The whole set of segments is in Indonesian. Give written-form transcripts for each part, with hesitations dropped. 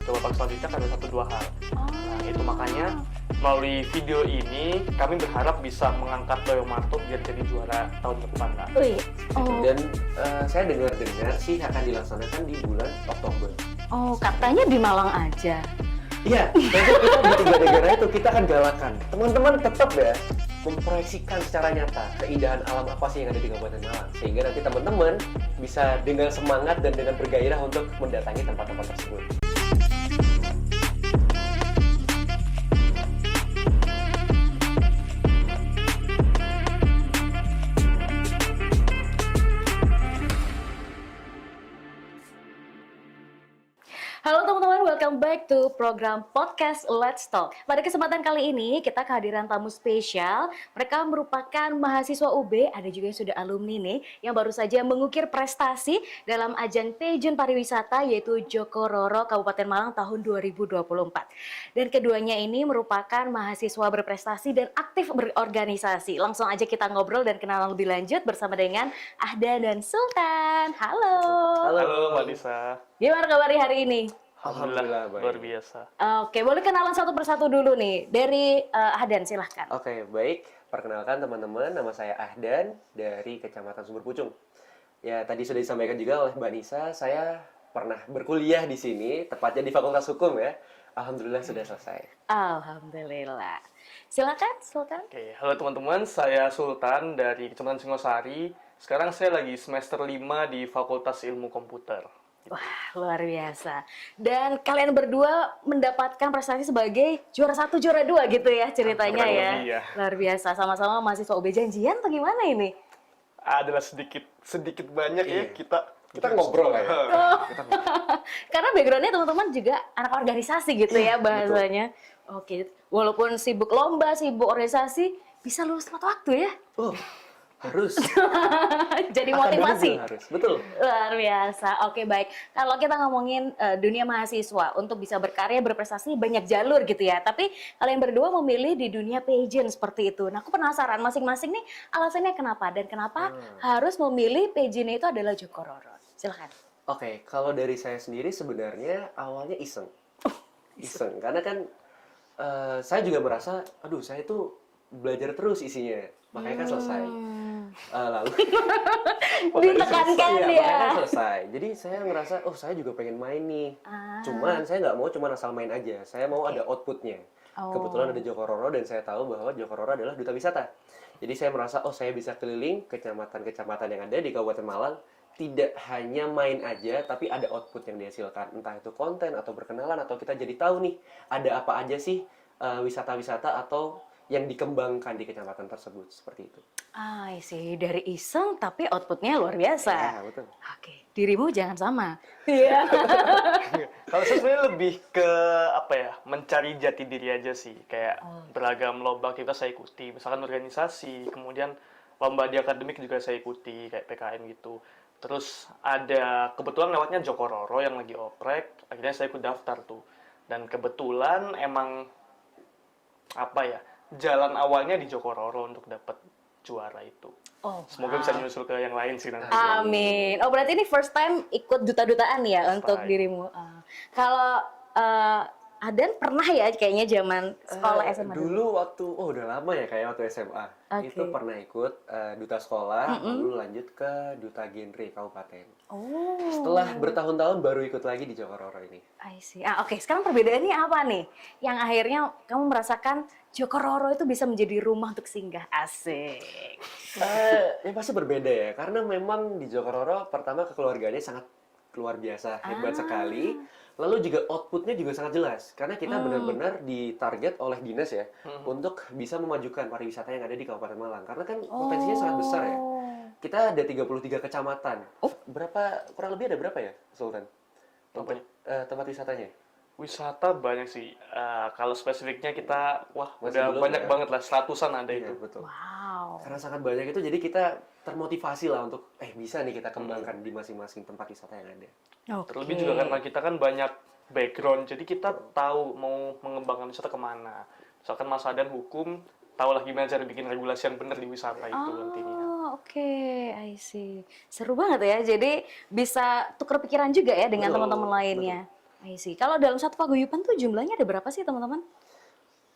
ke babak selanjutnya kan ada 1-2 hal. Oh. Nah, itu makanya melalui video ini kami berharap bisa mengangkat Doyo Marto biar jadi juara tahun depan, Kak. Wih. Oh. Dan saya dengar sih akan dilaksanakan di bulan Oktober. Oh, katanya di Malang aja. Iya, besok kita di 3 negara itu kita akan galakan. Teman-teman tetap ya memproyeksikan secara nyata keindahan alam apa sih yang ada di Kabupaten Malang. Sehingga nanti teman-teman bisa dengan semangat dan dengan bergairah untuk mendatangi tempat-tempat tersebut. Halo teman-teman, welcome back to program podcast Let's Talk. Pada kesempatan kali ini kita kehadiran tamu spesial. Mereka merupakan mahasiswa UB, ada juga yang sudah alumni nih, yang baru saja mengukir prestasi dalam ajang pageant pariwisata yaitu Joko Roro Kabupaten Malang tahun 2024. Dan keduanya ini merupakan mahasiswa berprestasi dan aktif berorganisasi. Langsung aja kita ngobrol dan kenalan lebih lanjut bersama dengan Ahdan dan Sultan. Halo. Halo, Mbak Lisa. Gimana kabarnya hari ini? Alhamdulillah, baik. Luar biasa. Oke, boleh kenalan satu persatu dulu nih. Dari Ahdan, silahkan. Oke, baik. Perkenalkan teman-teman, nama saya Ahdan dari Kecamatan Sumber Pucung. Ya, tadi sudah disampaikan juga oleh Mbak Nisa, saya pernah berkuliah di sini, tepatnya di Fakultas Hukum ya. Alhamdulillah sudah selesai. Alhamdulillah. Silakan, Sultan. Oke, halo teman-teman, saya Sultan dari Kecamatan Singosari. Sekarang saya lagi semester 5 di Fakultas Ilmu Komputer. Wah, luar biasa. Dan kalian berdua mendapatkan prestasi sebagai juara 1, juara 2 gitu ya ceritanya Kurang ya. lebih ya. Luar biasa, sama-sama mahasiswa UB. Janjian atau gimana ini? Adalah sedikit banyak ya Iya. kita ngobrol lah ya. Karena backgroundnya teman-teman juga anak organisasi gitu ya bahasanya. Oke, walaupun sibuk lomba, sibuk organisasi, bisa lulus tepat waktu ya. Oh, harus. Jadi Akademik motivasi. juga harus. Betul. Luar biasa. Oke, baik. Kalau kita ngomongin dunia mahasiswa, untuk bisa berkarya, berprestasi, banyak jalur gitu ya. Tapi kalian berdua memilih di dunia pageant seperti itu. Nah, aku penasaran masing-masing nih alasannya kenapa dan kenapa harus memilih pageant itu adalah Joko Roro. Silakan. Oke, kalau dari saya sendiri sebenarnya awalnya iseng. Iseng, karena kan saya juga merasa, aduh saya itu belajar terus isinya, makanya kan selesai. Lalu Ditekankan iya, ya. makanya kan selesai. Jadi saya ngerasa, oh saya juga pengen main nih. Cuman saya nggak mau cuma asal main aja, saya mau ada outputnya. Oh. Kebetulan ada Joko Roro dan saya tahu bahwa Joko Roro adalah duta wisata. Jadi saya merasa, oh saya bisa keliling kecamatan-kecamatan yang ada di Kabupaten Malang, tidak hanya main aja, tapi ada output yang dihasilkan. Entah itu konten atau berkenalan, atau kita jadi tahu nih, ada apa aja sih wisata-wisata atau yang dikembangkan di kecamatan tersebut, seperti itu. Sih dari iseng tapi outputnya luar biasa. Ya, betul. Oke, dirimu jangan sama. Iya. Kalau saya sebenarnya lebih ke apa ya, mencari jati diri aja sih. Kayak beragam lomba kita saya ikuti, misalkan organisasi, kemudian lomba di akademik juga saya ikuti, kayak PKN gitu. Terus ada kebetulan lewatnya Joko Roro yang lagi oprek, akhirnya saya ikut daftar tuh. Dan kebetulan emang apa ya, jalan awalnya di Joko Roro untuk dapat juara itu. Oh, Semoga bisa nyusul ke yang lain sih nanti. amin. Oh, berarti ini first time ikut duta-dutaan ya First untuk time. dirimu. Kalau Adan pernah ya kayaknya zaman sekolah SMA dulu. Dulu waktu, udah lama ya kayak waktu SMA. Oke. Itu pernah ikut duta sekolah, lalu lanjut ke duta genre kabupaten. Oh. Setelah bertahun-tahun baru ikut lagi di Joko Roro ini. I see. Oke. Sekarang perbedaannya apa nih? Yang akhirnya kamu merasakan Joko Roro itu bisa menjadi rumah untuk singgah. Asik. Ya pasti berbeda ya, karena memang di Joko Roro pertama kekeluarganya sangat luar biasa, hebat sekali. Lalu juga outputnya juga sangat jelas, karena kita benar-benar ditarget oleh dinas ya untuk bisa memajukan pariwisata yang ada di Kabupaten Malang. Karena kan potensinya sangat besar ya. Kita ada 33 kecamatan. Berapa, kurang lebih ada berapa ya, Sultan? Untuk tempat wisatanya? Wisata banyak sih. Kalau spesifiknya kita, Masih udah belum banyak ya? banget lah, 100-an ada Iya, itu. betul. Wow. Karena sangat banyak itu, jadi kita termotivasi lah untuk, bisa nih kita kembangkan di masing-masing tempat wisata yang ada. Oke. Terlebih juga karena kita kan banyak background, jadi kita tahu mau mengembangkan wisata kemana. Misalkan Mas Adan hukum, tahu lah gimana cara bikin regulasi yang benar di wisata itu nantinya. Oke, I see. Seru banget ya. Jadi bisa tukar pikiran juga ya dengan Betul, teman-teman lainnya. I see. Kalau dalam satu paguyuban tuh jumlahnya ada berapa sih teman-teman?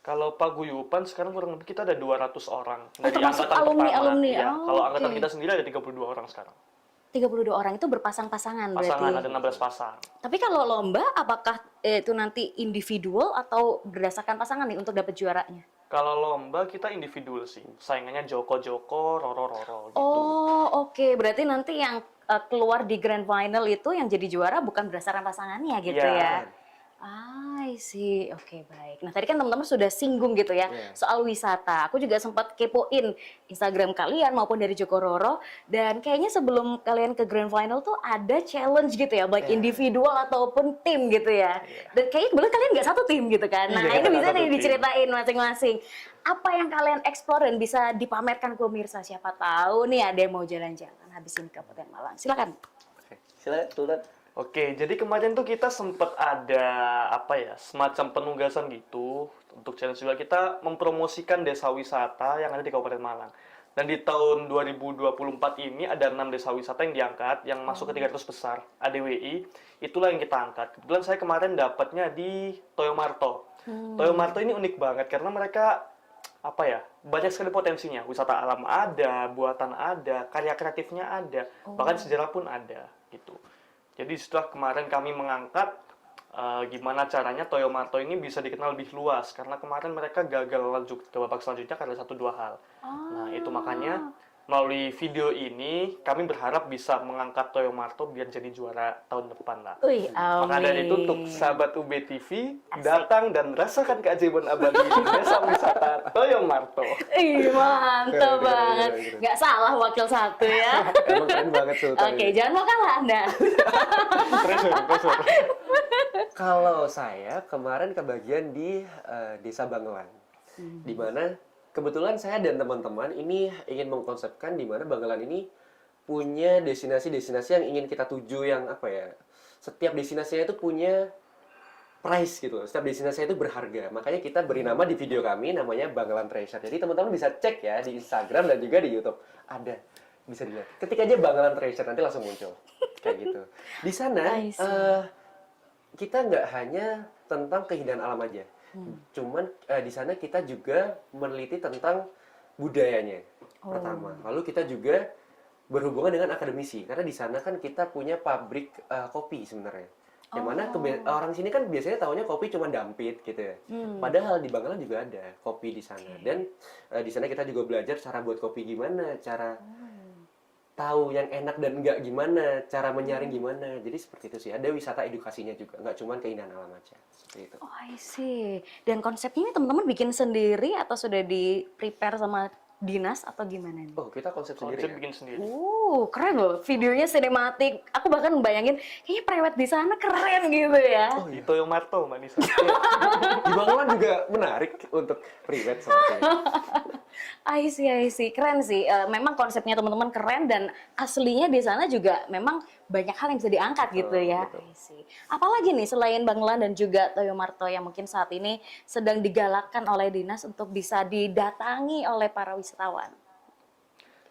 Kalau paguyuban sekarang kurang lebih kita ada 200 orang Oh, termasuk alumni-alumni. Ya, Oh, kalau angkatan oke. kita sendiri ada 32 orang sekarang. 32 orang itu berpasang-pasangan Pasangan berarti. ada 16 pasang. Tapi kalau lomba apakah itu nanti individual atau berdasarkan pasangan nih untuk dapat juaranya? Kalau lomba kita individual sih. Saingannya Joko-Joko, Roro-Roro gitu. Oh, oke. Berarti nanti yang keluar di grand final itu yang jadi juara bukan berdasarkan pasangannya gitu Iya. ya? I see. Oke, baik. Nah, tadi kan teman-teman sudah singgung gitu ya Iya. soal wisata. Aku juga sempat kepoin Instagram kalian maupun dari Joko Roro, dan kayaknya sebelum kalian ke grand final tuh ada challenge gitu ya, baik Iya. individual ataupun tim gitu ya. Dan kayaknya kebetulan kalian nggak satu tim gitu kan. Nah, Iya, ini nggak bisa satu nih tim. diceritain masing-masing. Apa yang kalian explore dan bisa dipamerkan ke pemirsa? Siapa tahu nih ada yang mau jalan-jalan habis ini ke Kabupaten Malang. Silakan. Oke, silakan Sultan. Oke, jadi kemarin tuh kita sempat ada apa ya, semacam penugasan gitu untuk challenge juga kita mempromosikan desa wisata yang ada di Kabupaten Malang. Dan di tahun 2024 ini ada 6 desa wisata yang diangkat, yang masuk ke 300 besar ADWI, itulah yang kita angkat. Kebetulan saya kemarin dapatnya di Toyo Marto. Toyo Marto ini unik banget karena mereka apa ya, banyak sekali potensinya. Wisata alam ada, buatan ada, karya kreatifnya ada, bahkan sejarah pun ada gitu. Jadi setelah kemarin kami mengangkat gimana caranya Toyo Marto ini bisa dikenal lebih luas karena kemarin mereka gagal lanjut ke babak selanjutnya karena 1-2 hal. Nah, itu makanya melalui video ini kami berharap bisa mengangkat Toyo Marto biar jadi juara tahun depan lah. Wih, Maka dari itu untuk amin. sahabat UB TV datang dan rasakan keajaiban abadi di desa wisata Toyo Marto. Ih, mantap Keren, keren, banget. keren, keren. Nggak salah wakil satu ya. Emang keren banget Sultan. Oke, ini. jangan mau kalah Anda. Pressure. Kalau saya kemarin kebagian di Desa Bangelan, di mana kebetulan saya dan teman-teman ini ingin mengkonsepkan di mana Bangelan ini punya destinasi-destinasi yang ingin kita tuju yang apa ya, setiap destinasinya itu punya price gitu, setiap destinasinya itu berharga. Makanya kita beri nama di video kami namanya Bangelan Treasure. Jadi teman-teman bisa cek ya di Instagram dan juga di YouTube. Ada, bisa dilihat. Ketik aja Bangelan Treasure nanti langsung muncul. Kayak gitu. Di sana I see. kita nggak hanya tentang keindahan alam aja. Cuman di sana kita juga meneliti tentang budayanya pertama. Lalu kita juga berhubungan dengan akademisi karena di sana kan kita punya pabrik kopi sebenarnya. Yang mana orang sini kan biasanya taunya kopi cuma dampit gitu ya. Padahal di Bangalan juga ada kopi di sana. Dan di sana kita juga belajar cara buat kopi gimana, cara tahu yang enak dan enggak gimana, cara menyaring gimana. Jadi seperti itu sih. Ada wisata edukasinya juga, nggak cuma keindahan alam aja. Seperti itu. Oh, I see. Dan konsepnya ini teman-teman bikin sendiri atau sudah di-prepare sama dinas atau gimana nih? Oh, kita konsep sendiri Konsep ya? bikin sendiri. Keren loh. Videonya sinematik. Aku bahkan bayangin, kayaknya prewed di sana keren gitu ya. Oh, Di Toyo Marto, Mbak Nisa. Di Bangalan juga menarik untuk private seperti itu. I see. Keren sih. Memang konsepnya teman-teman keren dan aslinya di sana juga memang banyak hal yang bisa diangkat gitu ya. betul. I see. Apalagi nih selain Bangelan dan juga Toyo Marto yang mungkin saat ini sedang digalakkan oleh dinas untuk bisa didatangi oleh para wisatawan?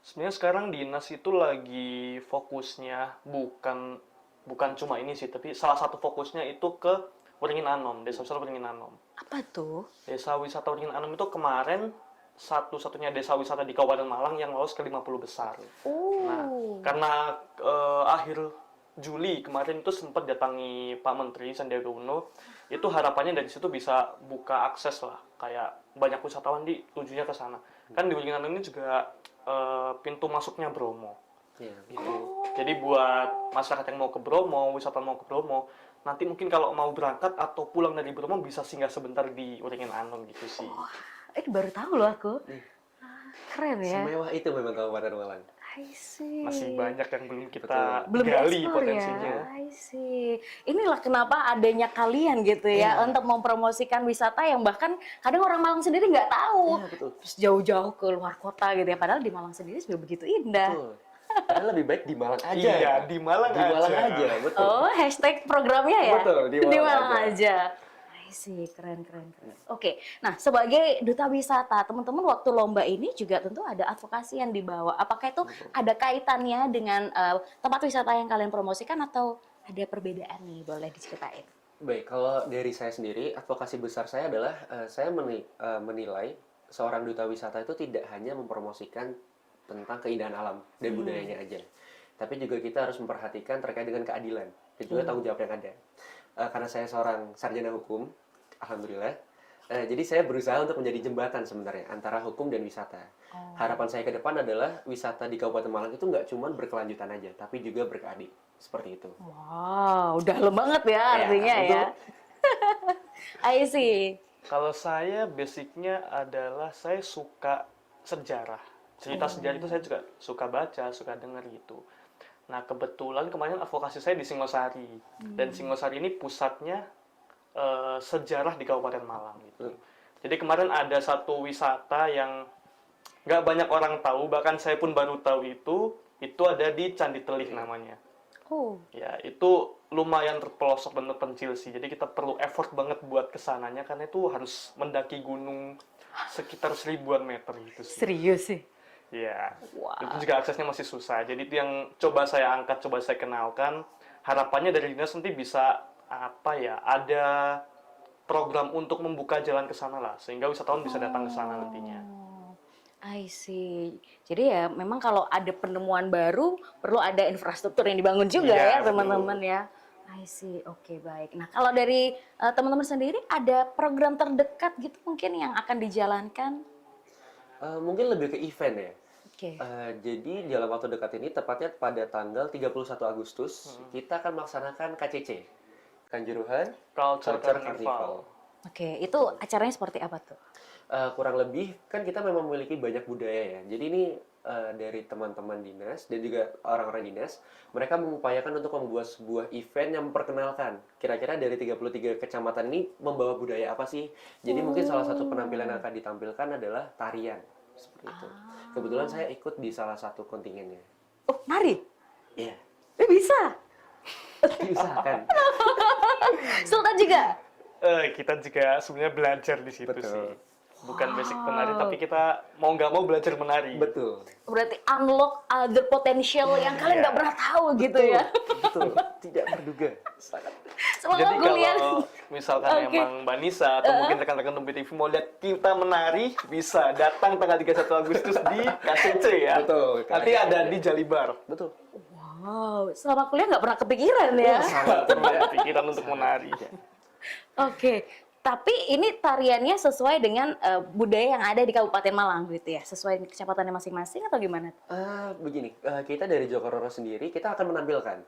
Sebenarnya sekarang dinas itu lagi fokusnya bukan cuma ini sih, tapi salah satu fokusnya itu ke Waringin Anom, Desa Wisata Waringin Anom. Apa tuh? Desa Wisata Waringin Anom itu kemarin satu-satunya desa wisata di Kabupaten Malang yang lolos ke 50 besar. Nah, karena akhir Juli kemarin itu sempat datangi Pak Menteri Sandiaga Uno, itu harapannya dari situ bisa buka akses lah, kayak banyak wisatawan tujunya ke sana. Kan di Waringin Anom ini juga pintu masuknya Bromo. Iya. Gitu. Jadi buat masyarakat yang mau ke Bromo, wisatawan mau ke Bromo, nanti mungkin kalau mau berangkat atau pulang dari Bromo bisa singgah sebentar di Waringin Anom gitu sih. Baru tahu loh aku. Keren ya. Semewah itu memang Kabupaten Malang. I see. Masih banyak yang belum kita Betul. Belum gali di-explore potensinya. ya. I see. Inilah kenapa adanya kalian gitu ya untuk mempromosikan wisata yang bahkan kadang orang Malang sendiri nggak tahu. Iya, betul. Terus jauh-jauh ke luar kota gitu ya. Padahal di Malang sendiri sudah begitu indah. Betul. Padahal lebih baik di Malang aja. Iya, di Malang Di Malang aja. aja, betul. Oh, hashtag programnya ya? Betul, di Malang aja. I see, keren. Oke, nah sebagai duta wisata, teman-teman waktu lomba ini juga tentu ada advokasi yang dibawa. Apakah itu ada kaitannya dengan tempat wisata yang kalian promosikan atau ada perbedaan nih? Boleh diceritain. Baik, kalau dari saya sendiri, advokasi besar saya adalah saya menilai seorang duta wisata itu tidak hanya mempromosikan tentang keindahan alam dan budayanya aja, tapi juga kita harus memperhatikan terkait dengan keadilan dan juga tanggung jawab yang ada. Karena saya seorang sarjana hukum, alhamdulillah, jadi saya berusaha untuk menjadi jembatan sebenarnya antara hukum dan wisata. Harapan saya ke depan adalah wisata di Kabupaten Malang itu nggak cuma berkelanjutan aja, tapi juga berkeadilan. Seperti itu. Wow, dalam banget ya artinya ya. untuk- I see. Kalau saya basicnya adalah saya suka sejarah. Cerita sejarah itu saya juga suka baca, suka dengar gitu. Nah, kebetulan kemarin advokasi saya di Singosari. Dan Singosari ini pusatnya sejarah di Kabupaten Malang gitu. Jadi kemarin ada satu wisata yang nggak banyak orang tahu, bahkan saya pun baru tahu itu ada di Candi Telih namanya. Oh, Ya, itu lumayan terpelosok dan terpencil sih. Jadi kita perlu effort banget buat kesananya karena itu harus mendaki gunung sekitar 1000-an meter gitu sih. serius sih. Ya, Wow. itu juga aksesnya masih susah. Jadi itu yang coba saya angkat, coba saya kenalkan. Harapannya dari dinas nanti bisa ada program untuk membuka jalan ke sana lah, sehingga wisatawan bisa datang ke sana nantinya. I see. Jadi ya memang kalau ada penemuan baru perlu ada infrastruktur yang dibangun juga Iya, ya betul. teman-teman ya. I see. Oke, baik. Nah, kalau dari teman-teman sendiri ada program terdekat gitu mungkin yang akan dijalankan? Mungkin lebih ke event ya. Oke. Jadi dalam waktu dekat ini, tepatnya pada tanggal 31 Agustus, kita akan melaksanakan KCC, Kanjuruhan Culture Culture Carnival. Carnival. Oke, itu acaranya seperti apa tuh? Kurang lebih, kan kita memang memiliki banyak budaya ya. Jadi ini dari teman-teman dinas dan juga orang-orang dinas, mereka mengupayakan untuk membuat sebuah event yang memperkenalkan. Kira-kira dari 33 kecamatan ini membawa budaya apa sih? Jadi mungkin salah satu penampilan yang akan ditampilkan adalah tarian. Seperti itu. Kebetulan saya ikut di salah satu kontingennya. Oh, nari? Iya, Bisa? diusahakan. Sultan juga? Kita juga sebenarnya belajar di situ Betul. sih. Bukan basic penari, tapi kita mau nggak mau belajar menari. Betul. Berarti unlock other potential yang kalian nggak pernah tahu gitu ya? Betul. Tidak terduga. Sangat. Selama Jadi kuliah. kalau misalkan Oke. emang Mbak Nisa atau mungkin rekan-rekan Tumpi TV mau lihat kita menari, bisa datang tanggal 31 Agustus di KCC ya. Betul. Nanti ada di Jalibar. Betul. Wow, selama kuliah nggak pernah kepikiran ya? Sangat punya pikiran untuk menari. Oke, tapi ini tariannya sesuai dengan budaya yang ada di Kabupaten Malang gitu ya? Sesuai kecamatannya masing-masing atau gimana? Begini, kita dari Jokororo sendiri, kita akan menampilkan.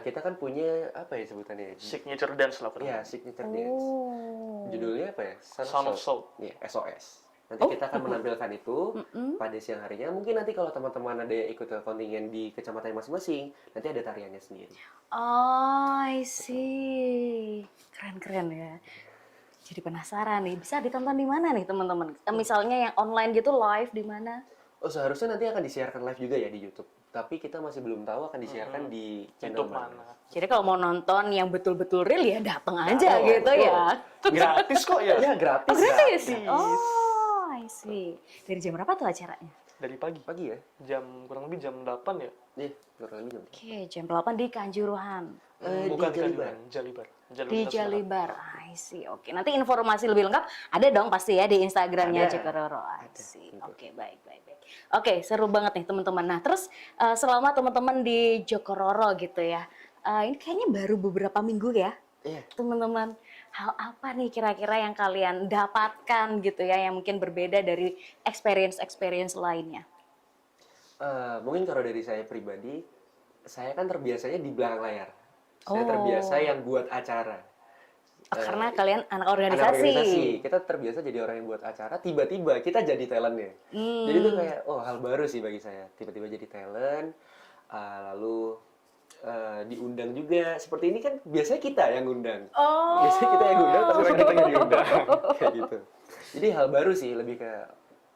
Kita kan punya, apa ya sebutannya? Signature dance lah. Ya, signature dance. Oh. Judulnya apa ya? Sound of Soul. Iya, SOS. Nanti kita akan menampilkan itu pada siang harinya. Mungkin nanti kalau teman-teman ada yang ikut ke kontingen di kecamatan masing-masing, nanti ada tariannya sendiri. Oh, I see. Keren-keren ya. Jadi penasaran nih, bisa ditonton di mana nih teman-teman? Misalnya yang online gitu live di mana? Oh, seharusnya nanti akan disiarkan live juga ya di YouTube. Tapi kita masih belum tahu akan disiarkan di channel YouTube mana. mana? Jadi kalau mau nonton yang betul-betul real ya datang aja Oh, gitu betul. ya. Gratis kok ya? Ya, gratis. Oh, gratis? Gratis. Oh, I see. Dari jam berapa tuh acaranya? Dari pagi. Pagi ya? Kurang lebih jam 8 ya? Iya, kurang lebih jam. Oke, jam 8 di Kanjuruhan. Bukan di Jalibar. Jalibar. Di Jalibar, I see. Oke, nanti informasi lebih lengkap ada dong pasti ya di Instagramnya Ada. Jokororo. I see. tentu. Oke, baik. Oke, seru banget nih teman-teman. Nah, terus selama teman-teman di Jokororo gitu ya, ini kayaknya baru beberapa minggu ya, Iya. teman-teman. Hal apa nih kira-kira yang kalian dapatkan gitu ya, yang mungkin berbeda dari experience lainnya? Mungkin kalau dari saya pribadi, saya kan terbiasanya di belakang layar. Saya Oh. terbiasa yang buat acara. Karena kalian anak Anak organisasi. Kita terbiasa jadi orang yang buat acara, tiba-tiba kita jadi talentnya. Hmm. Jadi itu kayak, oh hal baru sih bagi saya. Tiba-tiba jadi talent, lalu diundang juga. Seperti ini kan biasanya kita yang ngundang. Oh. Biasanya kita yang ngundang, tapi sekarang kita yang diundang. Oh. Kayak gitu. Jadi hal baru sih, lebih ke,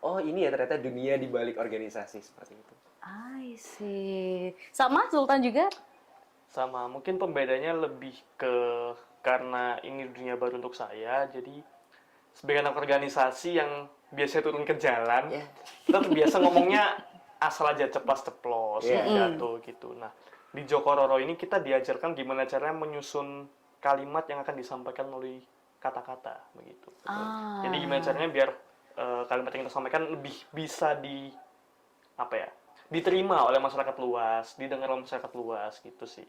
oh ini ya ternyata dunia di balik organisasi seperti itu. I see. Sama Sultan juga? Sama, mungkin pembedanya lebih ke karena ini dunia baru untuk saya, jadi sebagai anak organisasi yang biasa turun ke jalan, Yeah. kita terbiasa ngomongnya asal aja ceplas-ceplos, Yeah. pidato gitu. Nah, di Jokororo ini kita diajarkan gimana caranya menyusun kalimat yang akan disampaikan melalui kata-kata begitu. Ah. Jadi gimana caranya biar kalimat yang kita sampaikan lebih bisa diterima oleh masyarakat luas, didengar oleh masyarakat luas gitu sih.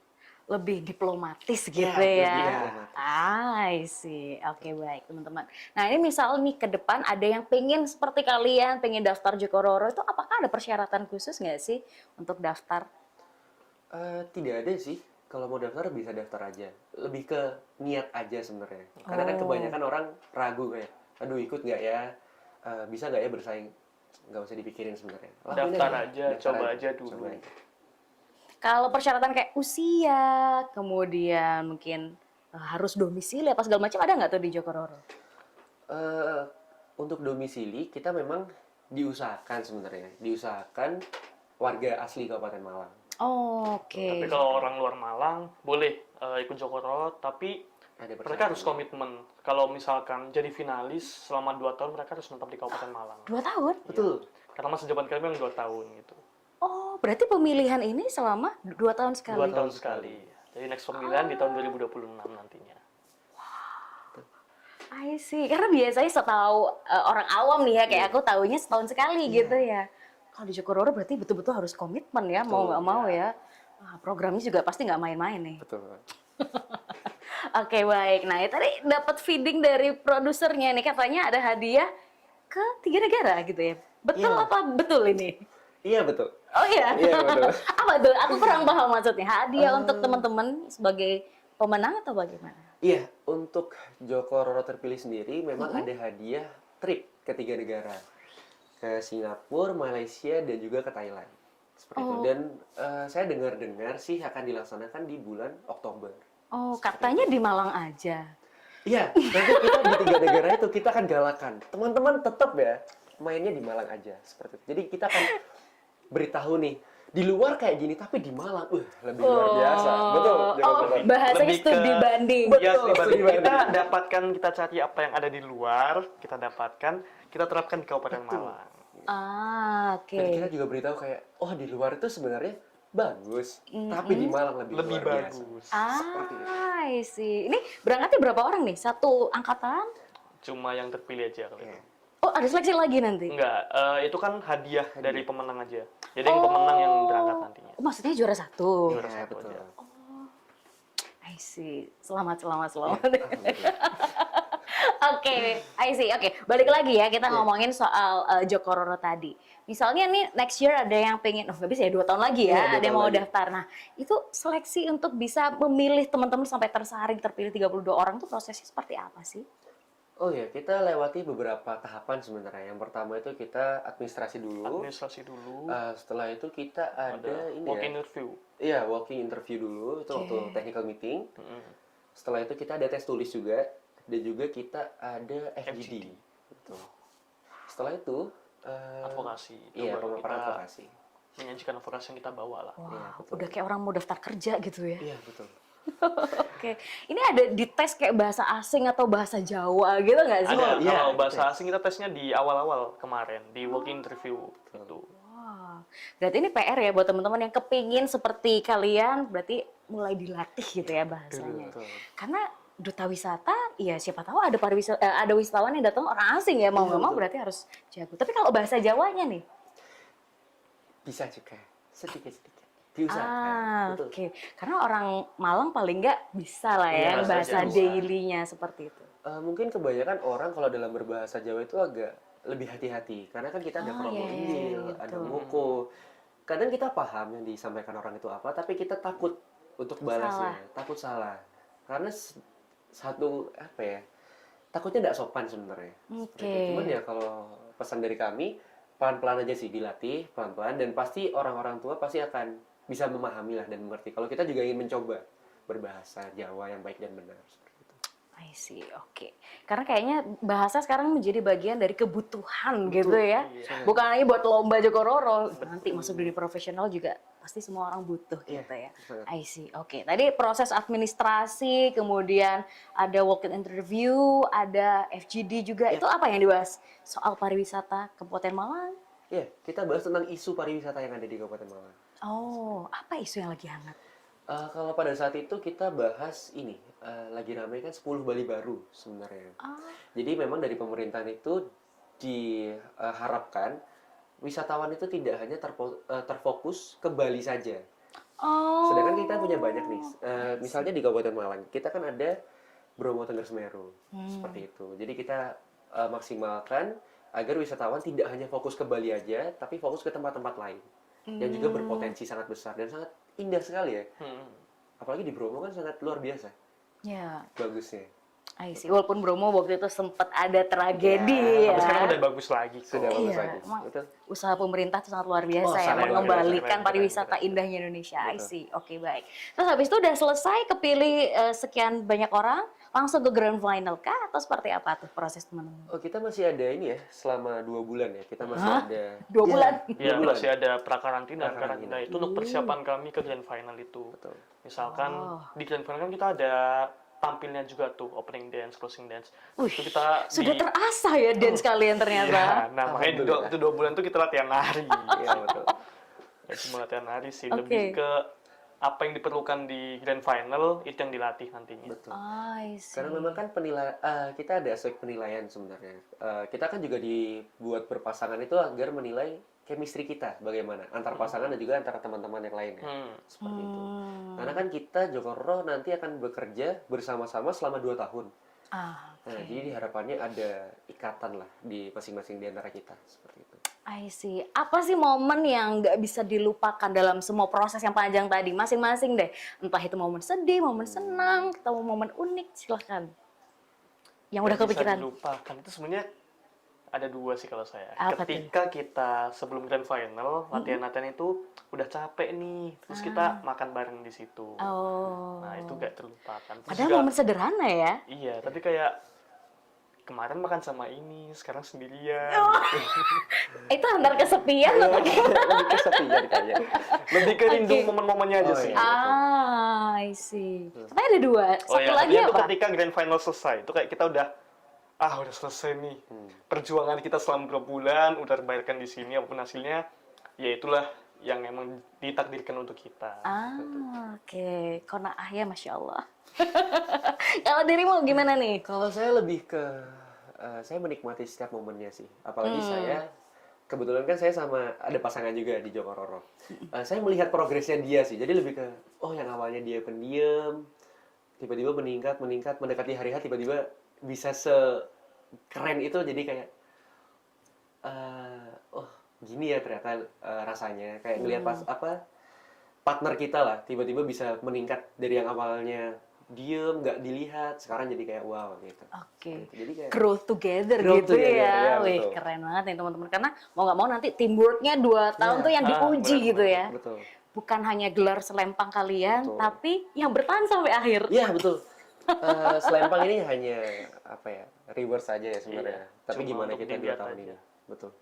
Lebih diplomatis gitu lebih ya. diplomatis. I see. Oke, baik teman-teman. Nah ini misal nih ke depan ada yang pengen seperti kalian, pengen daftar Joko Roro, itu apakah ada persyaratan khusus nggak sih untuk daftar? Tidak ada sih. Kalau mau daftar bisa daftar aja. Lebih ke niat aja sebenarnya. Karena kan Oh. kebanyakan orang ragu kayak, aduh ikut nggak ya? Bisa nggak ya bersaing? Nggak usah dipikirin sebenarnya. Lakuin Daftar aja, coba aja dulu. Coba aja. Kalau persyaratan kayak usia, kemudian mungkin harus domisili apa segala macam, ada nggak tuh di Joko Roro? Eh, untuk domisili kita memang diusahakan sebenarnya. Diusahakan warga asli Kabupaten Malang. Oke. Tapi kalau orang luar Malang boleh ikut Joko Roro, tapi Ada mereka harus persyaratan. komitmen. Kalau misalkan jadi finalis selama 2 tahun, mereka harus menetap di Kabupaten Malang. 2 tahun? Betul. Karena masa jabatan kami memang 2 tahun gitu. Oh, berarti pemilihan ini selama 2 tahun sekali? 2 tahun sekali. Jadi next pemilihan di tahun 2026 nantinya. I see. Karena biasanya setahu orang awam nih ya, kayak aku taunya setahun sekali gitu ya. Kalau di Joko Roro berarti betul-betul harus komitmen ya, mau Betul, nggak mau ya. Wah, programnya juga pasti nggak main-main nih. Betul. Oke, baik. Nah, ya tadi dapat feeding dari produsernya nih, katanya ada hadiah ke 3 negara gitu ya. Betul Iya. apa betul ini? Iya betul. Oh iya? Iya, betul. Apa tuh? Aku kurang paham maksudnya. Hadiah untuk teman-teman sebagai pemenang atau bagaimana? Iya, untuk Joko Roro terpilih sendiri memang ada hadiah trip ke 3 negara. Ke Singapura, Malaysia, dan juga ke Thailand. Seperti itu. Oh. Dan saya dengar-dengar sih akan dilaksanakan di bulan Oktober. Oh, katanya di Malang aja. Iya, nanti kita di 3 negara itu kita akan galakan. Teman-teman tetap ya mainnya di Malang aja. Seperti itu. Jadi kita akan beritahu nih, di luar kayak gini tapi di Malang, lebih luar biasa. Betul. Joko Oh, Roro. bahasanya Lebih studi ke- banding. Betul, Ya, studi banding. studi Kita banding. dapatkan, kita cari apa yang ada di luar, kita dapatkan, kita terapkan di Kabupaten Malang. Ah, oke. Dan kita juga beritahu kayak, oh di luar itu sebenarnya bagus, tapi di Malang lebih Lebih luar biasa. bagus. Seperti itu. I see. Ini berangkatnya berapa orang nih? Satu angkatan? Cuma yang terpilih aja kalau Iya. itu. Oh, ada seleksi lagi nanti? Enggak, itu kan hadiah dari pemenang aja. Jadi yang pemenang yang berangkat nantinya. Oh, maksudnya juara satu? Juara Iya, satu betul. aja. I see. Selamat, selamat, selamat. Alhamdulillah. Oke, I see. Oke, balik lagi ya, kita Iya. ngomongin soal Joko Roro tadi. Misalnya nih next year ada yang pengen, oh nggak bisa ya 2 tahun lagi Iya, ya, 2 ada yang tahun mau lagi. daftar. Nah, itu seleksi untuk bisa memilih teman-teman sampai tersaring terpilih 32 orang tuh prosesnya seperti apa sih? Oh ya, kita lewati beberapa tahapan sebenarnya. Yang pertama itu kita administrasi dulu. Administrasi dulu, Setelah itu kita ada ada ini walk ya. interview. Iya, walking interview dulu, itu waktu Oke. technical meeting. Mm-mm. Setelah itu kita ada tes tulis juga, dan juga kita ada FGD. FGD. Betul. Setelah itu, Advokasi. Itu iya, baru pemaparan kita advokasi. menyajikan advokasi yang kita bawa lah. Wow, Iya, betul. udah kayak orang mau daftar kerja gitu ya. Iya, betul. Oke, ini ada di tes kayak bahasa asing atau bahasa Jawa gitu nggak sih? Ada, iya, kalau ada bahasa tes. asing kita tesnya di awal-awal kemarin, di walk interview itu. Wah, berarti ini PR ya buat teman-teman yang kepingin seperti kalian, berarti mulai dilatih gitu ya bahasanya. Betul. Karena duta wisata, ya siapa tahu ada ada wisatawan yang datang orang asing ya, mau nggak mau betul. berarti harus jago. Tapi kalau bahasa Jawanya nih, Bisa juga, sedikit-sedikit. Diusahakan. Betul. oke. Karena orang Malang paling nggak bisa lah ya, Iya, bahasa bahasa Jawa. daily-nya seperti itu. Mungkin kebanyakan orang kalau dalam berbahasa Jawa itu agak lebih hati-hati. Karena kan kita ada Oh, kromo iya, iya, Injil, iya, ada betul. muko. Kadang kita paham yang disampaikan orang itu apa, tapi kita takut untuk balasnya. Takut salah. Karena satu, apa ya, takutnya tidak sopan sebenarnya. Oke. Gitu. Cuman ya kalau pesan dari kami, pelan-pelan aja sih dilatih, pelan-pelan. Dan pasti orang-orang tua pasti akan bisa memahami lah dan mengerti. Kalau kita juga ingin mencoba berbahasa Jawa yang baik dan benar. Seperti itu. I see, oke. Karena kayaknya bahasa sekarang menjadi bagian dari kebutuhan gitu ya. Iya. Bukan lagi buat lomba Joko Roro. Nanti masuk dunia profesional juga pasti semua orang butuh Iya, gitu ya. sangat. I see, oke. Tadi proses administrasi, kemudian ada walk-in interview, ada FGD juga. Iya. Itu apa yang dibahas? Soal pariwisata Kabupaten Malang? Ya, kita bahas tentang isu pariwisata yang ada di Kabupaten Malang. Oh, apa isu yang lagi hangat? Kalau pada saat itu kita bahas ini, lagi ramai kan 10 Bali baru sebenarnya. Ah. Jadi memang dari pemerintahan itu diharapkan wisatawan itu tidak hanya terfokus ke Bali saja. Oh. Sedangkan kita punya banyak nih, misalnya di Kabupaten Malang, kita kan ada Bromo Tengger Semeru, seperti itu. Jadi kita maksimalkan agar wisatawan tidak hanya fokus ke Bali aja, tapi fokus ke tempat-tempat lain yang juga berpotensi sangat besar dan sangat indah sekali ya. Apalagi di Bromo kan sangat luar biasa Ya, bagusnya. I see. Walaupun Bromo waktu itu sempat ada tragedi Tapi ya. sekarang udah bagus lagi kok. Sudah bagus Iya, lagi. emang Betul. usaha pemerintah itu sangat luar biasa Oh, ya, sangat luar biasa. mengembalikan Keren, pariwisata keren. indahnya Indonesia. I Betul. see. Oke, baik. Terus habis itu udah selesai kepilih sekian banyak orang, langsung ke grand final kah atau seperti apa tuh proses teman-teman? Oh, kita masih ada ini ya, selama 2 bulan ya. Kita masih Hah? ada 2 Iya, bulan? Iya, 2 bulan. masih ada prakarantina. Prakarantina. Karantina itu untuk persiapan kami ke grand final itu. Betul. Misalkan Oh. di grand final kan kita ada tampilnya juga tuh, opening dance, closing dance. Wih, Itu kita sudah terasa ya dance kalian Iya, ternyata. nah makanya Alhamdulillah. itu 2 bulan tuh kita latihan nari. Iya, betul. Ya, cuma latihan nari sih, Oke. lebih ke apa yang diperlukan di grand final itu yang dilatih nantinya. Betul. I see. Karena memang kan kita ada aspek penilaian sebenarnya. Kita kan juga dibuat berpasangan itu agar menilai chemistry kita bagaimana antar pasangan dan juga antara teman-teman yang lainnya. Seperti itu. Karena kan kita Jogoro nanti akan bekerja bersama-sama selama 2 tahun. Ah, Nah, jadi harapannya ada ikatan lah di masing-masing di antara kita seperti itu. I see. Apa sih momen yang nggak bisa dilupakan dalam semua proses yang panjang tadi? Masing-masing deh. Entah itu momen sedih, momen senang, atau momen unik, silahkan. Yang udah Nggak bisa kepikiran. dilupakan itu sebenarnya ada 2 sih kalau saya. Apa tuh? Ketika kita sebelum grand final latihan-latihan itu udah capek nih, terus kita makan bareng di situ. Oh. Nah itu gak terlupakan. Terus Padahal juga- momen sederhana ya. Iya, tapi kayak kemarin makan sama ini, sekarang sendirian. Oh. Itu antar kesepian atau gimana? Lebih kesepian kayaknya. Lebih ke rindu Oke. momen-momennya aja Oh, sih. iya. Ah, I see. Katanya ada 2. Oh Satu ya, lagi itu apa? ketika grand final selesai, itu kayak kita udah selesai nih. Perjuangan kita selama 2 bulan udah terbayarkan di sini apapun hasilnya, ya itulah yang emang ditakdirkan untuk kita. Ah, oke. Kona ya, Masya Allah. Kalau dirimu gimana nih? Kalau saya lebih ke saya menikmati setiap momennya sih. Apalagi saya kebetulan kan saya sama ada pasangan juga di Jogororo. Saya melihat progresnya dia sih. Jadi lebih ke yang awalnya dia pendiam, tiba-tiba meningkat mendekati hari H tiba-tiba bisa sekeren itu jadi kayak gini ya ternyata rasanya kayak ngelihat partner kita lah tiba-tiba bisa meningkat dari yang awalnya diem nggak dilihat sekarang jadi kayak wow gitu. Oke. Jadi kayak Grow together Grow gitu together, ya. ya, Wih, betul. keren banget nih teman-teman. Karena mau nggak mau nanti teamworknya 2 tahun Iya. tuh yang diuji benar, gitu ya. betul. Bukan hanya gelar selempang kalian, Betul. tapi yang bertahan sampai akhir. Iya betul. Selempang ini hanya reverse saja ya sebenarnya. Iya, Tapi cuma gimana untuk kita 2 dilihat tahun aja. ini? Betul.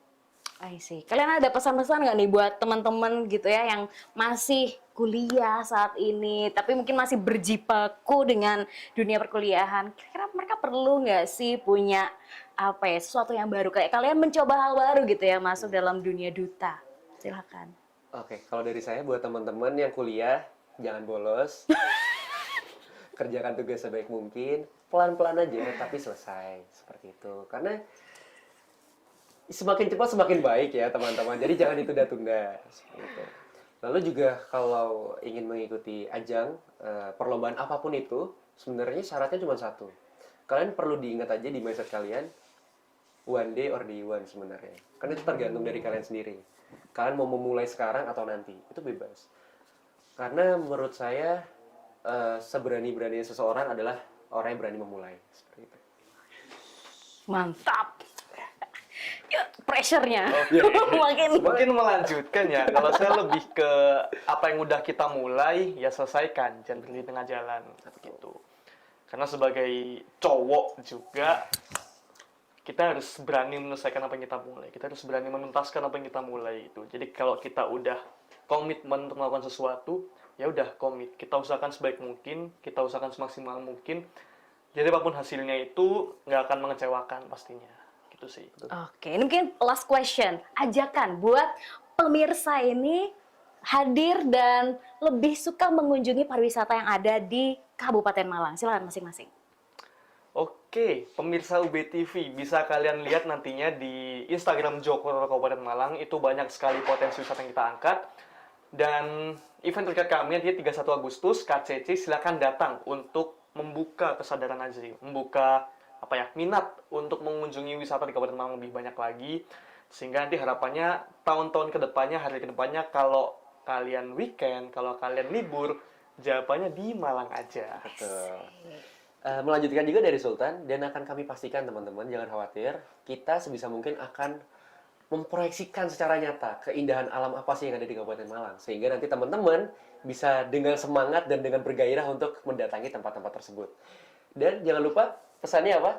I see. Kalian ada pesan-pesan nggak nih buat teman-teman gitu ya yang masih kuliah saat ini, tapi mungkin masih berjibaku dengan dunia perkuliahan. Kira-kira mereka perlu nggak sih punya sesuatu yang baru? Kayak kalian mencoba hal baru gitu ya, masuk dalam dunia duta. Silakan. Oke, kalau dari saya buat teman-teman yang kuliah jangan bolos. Kerjakan tugas sebaik mungkin, pelan-pelan aja tapi selesai seperti itu. Karena semakin cepat semakin baik ya teman-teman. Jadi jangan ditunda-tunda seperti itu. Lalu juga kalau ingin mengikuti ajang perlombaan apapun itu, sebenarnya syaratnya cuma satu. Kalian perlu diingat aja di mindset kalian, one day or day one sebenarnya. Karena itu tergantung dari kalian sendiri. Kalian mau memulai sekarang atau nanti, itu bebas. Karena menurut saya seberani-beraninya seseorang adalah orang yang berani memulai. Seperti itu. Mantap. Ya, pressure-nya. Makin Mungkin melanjutkan ya, kalau saya lebih ke apa yang udah kita mulai, ya selesaikan, jangan berhenti di tengah jalan, gitu. Karena sebagai cowok juga, kita harus berani menyelesaikan apa yang kita mulai. Kita harus berani menuntaskan apa yang kita mulai itu. Jadi kalau kita udah komitmen untuk melakukan sesuatu, ya udah komit. Kita usahakan sebaik mungkin, kita usahakan semaksimal mungkin. Jadi apapun hasilnya itu nggak akan mengecewakan pastinya. Gitu sih. Oke, ini mungkin last question. Ajakan buat pemirsa ini hadir dan lebih suka mengunjungi pariwisata yang ada di Kabupaten Malang. Silakan masing-masing. Oke, pemirsa UB TV, bisa kalian lihat nantinya di Instagram Jokororo Kabupaten Malang, itu banyak sekali potensi wisata yang kita angkat. Dan event terdekat kami nanti 31 Agustus, KCC, silakan datang untuk membuka kesadaran aja sih, membuka minat untuk mengunjungi wisata di Kabupaten Malang lebih banyak lagi. Sehingga nanti harapannya tahun-tahun kedepannya, hari kedepannya, kalau kalian weekend, kalau kalian libur, jawabannya di Malang aja. Betul. Melanjutkan juga dari Sultan, dan akan kami pastikan teman-teman, jangan khawatir, kita sebisa mungkin akan memproyeksikan secara nyata keindahan alam apa sih yang ada di Kabupaten Malang. Sehingga nanti teman-teman bisa dengan semangat dan dengan bergairah untuk mendatangi tempat-tempat tersebut. Dan jangan lupa pesannya apa?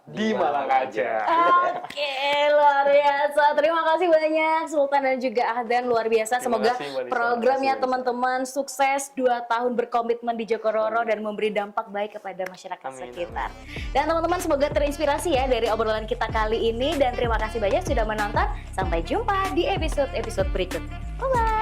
Di Malang aja. Ingat ya. Oke, luar biasa. Terima kasih banyak Sultan dan juga Ahdan, luar biasa. Terima Semoga kasih, Mbak Lisa. programnya Terima kasih, teman-teman sukses 2 tahun berkomitmen di Jokororo dan memberi dampak baik kepada masyarakat Amin, sekitar. Dan teman-teman semoga terinspirasi ya dari obrolan kita kali ini, dan terima kasih banyak sudah menonton. Sampai jumpa di episode-episode berikut. Bye-bye.